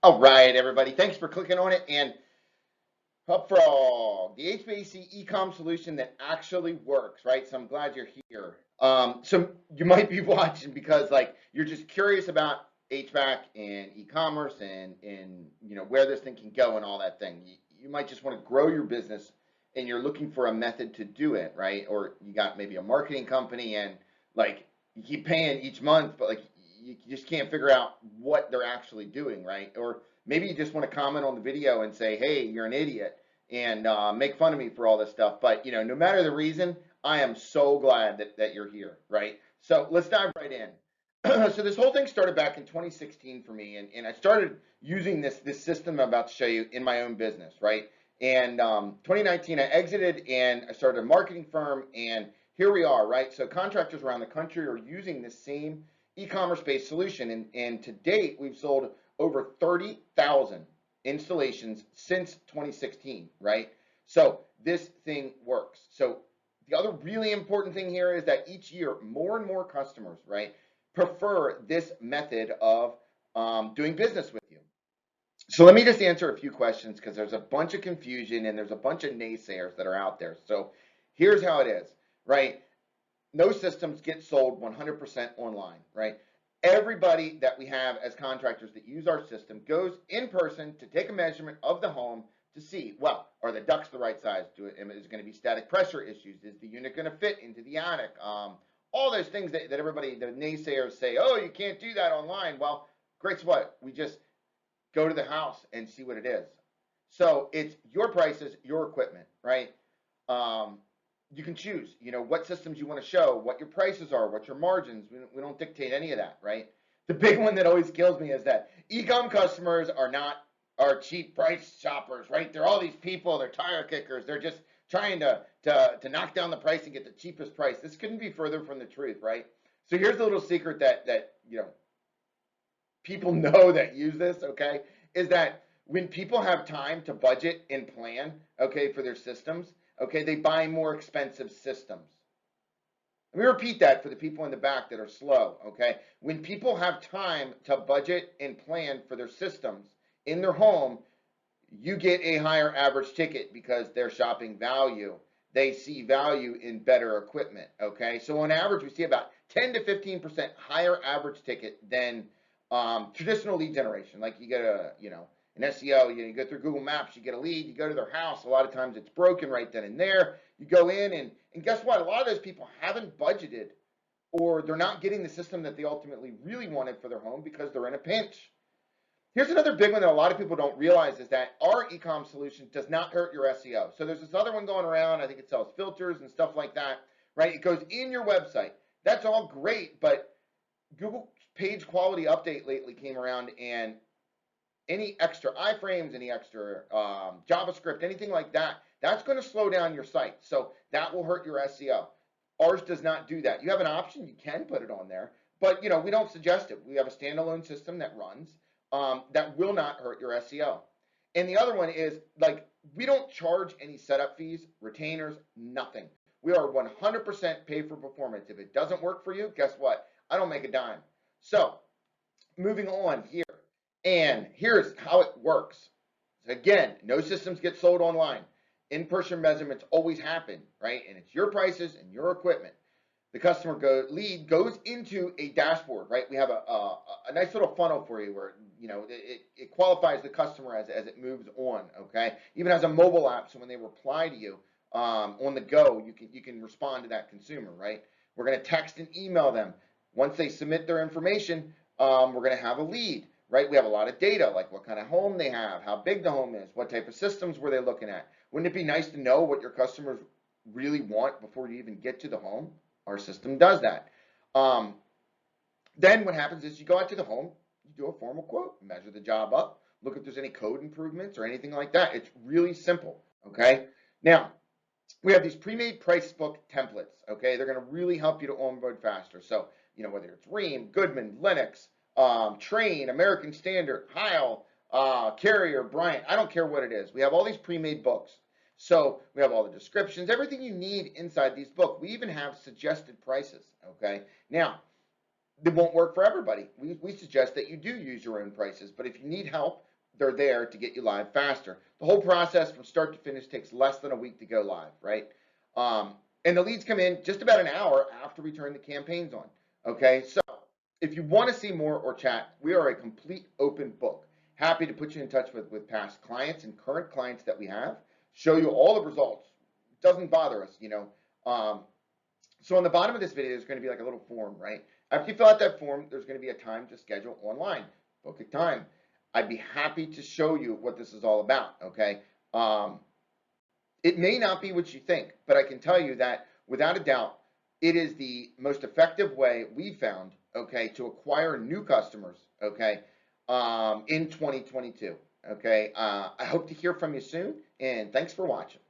All right, everybody. Thanks for clicking on it. And Hub Frog, the HVAC eCom solution that actually works, right? So I'm glad you're here. So you might be watching because like you're just curious about HVAC and e-commerce and where this thing can go and all that thing. You might just want to grow your business and you're looking for a method to do it, right? Or you got maybe a marketing company and like you keep paying each month, but like you just can't figure out what they're actually doing, right? Or maybe you just want to comment on the video and say, hey, you're an idiot and make fun of me for all this stuff. But no matter the reason, I am so glad that you're here, right? So let's dive right in. So this whole thing started back in 2016 for me, and I started using this system I'm about to show you in my own business, right? And 2019, I exited and I started a marketing firm, and here we are, right? So contractors around the country are using this same e-commerce based solution, and to date, we've sold over 30,000 installations since 2016, right? So this thing works. So the other really important thing here is that each year, more and more customers, right, prefer this method of doing business with you. So let me just answer a few questions because there's a bunch of confusion and there's a bunch of naysayers that are out there. So here's how it is, right? No systems get sold 100% online, right? Everybody that we have as contractors that use our system goes in person to take a measurement of the home to see, well, are the ducts the right size? Is going to be static pressure issues? Is the unit going to fit into the attic? All those things that everybody, the naysayers say, oh, you can't do that online. Well, guess what? We just go to the house and see what it is. So it's your prices, your equipment, right? You can choose, what systems you want to show, what your prices are, what your margins. We don't dictate any of that, right? The big one that always kills me is that e-com customers are not our cheap price shoppers, right? They're all these people, they're tire kickers. They're just trying to knock down the price and get the cheapest price. This couldn't be further from the truth, right? So here's a little secret that people know that use this, okay, is that when people have time to budget and plan, okay, for their systems, okay, they buy more expensive systems. Let me repeat that for the people in the back that are slow, okay? When people have time to budget and plan for their systems in their home, you get a higher average ticket because they're shopping value. They see value in better equipment, okay? So on average, we see about 10 to 15% higher average ticket than traditional lead generation. Like you get an SEO, you go through Google Maps, you get a lead, you go to their house. A lot of times it's broken right then and there. You go in and guess what? A lot of those people haven't budgeted or they're not getting the system that they ultimately really wanted for their home because they're in a pinch. Here's another big one that a lot of people don't realize is that our ecom solution does not hurt your SEO. So there's this other one going around. I think it sells filters and stuff like that, right? It goes in your website. That's all great, but Google page quality update lately came around and any extra iframes, any extra JavaScript, anything like that, that's going to slow down your site. So that will hurt your SEO. Ours does not do that. You have an option. You can put it on there, but we don't suggest it. We have a standalone system that runs that will not hurt your SEO. And the other one is like we don't charge any setup fees, retainers, nothing. We are 100% pay for performance. If it doesn't work for you, guess what? I don't make a dime. So moving on here. And here's how it works. Again, no systems get sold online. In-person measurements always happen, right? And it's your prices and your equipment. The customer lead goes into a dashboard, right? We have a nice little funnel for you where it qualifies the customer as it moves on, okay? Even has a mobile app, so when they reply to you on the go, you can respond to that consumer, right? We're going to text and email them. Once they submit their information, we're going to have a lead. Right? We have a lot of data, like what kind of home they have, how big the home is, what type of systems were they looking at. Wouldn't it be nice to know what your customers really want before you even get to the home? Our system does that. Then what happens is you go out to the home, you do a formal quote, measure the job up, look if there's any code improvements or anything like that. It's really simple, okay? Now, we have these pre-made price book templates, okay? They're going to really help you to onboard faster. So, whether it's Ream, Goodman, Linux, Train, American Standard, Heil, Carrier, Bryant, I don't care what it is. We have all these pre-made books. So we have all the descriptions, everything you need inside these books. We even have suggested prices, okay? Now, it won't work for everybody. We suggest that you do use your own prices, but if you need help they're there to get you live faster. The whole process from start to finish takes less than a week to go live, right? And the leads come in just about an hour after we turn the campaigns on. Okay, so if you want to see more or chat, we are a complete open book. Happy to put you in touch with past clients and current clients that we have, show you all the results. It doesn't bother us, you know. So on the bottom of this video, there's going to be like a little form, right? After you fill out that form, there's going to be a time to schedule online. Book a time. I'd be happy to show you what this is all about, okay? It may not be what you think, but I can tell you that without a doubt, it is the most effective way we've found, okay, to acquire new customers, okay, in 2022, okay? I hope to hear from you soon, and thanks for watching.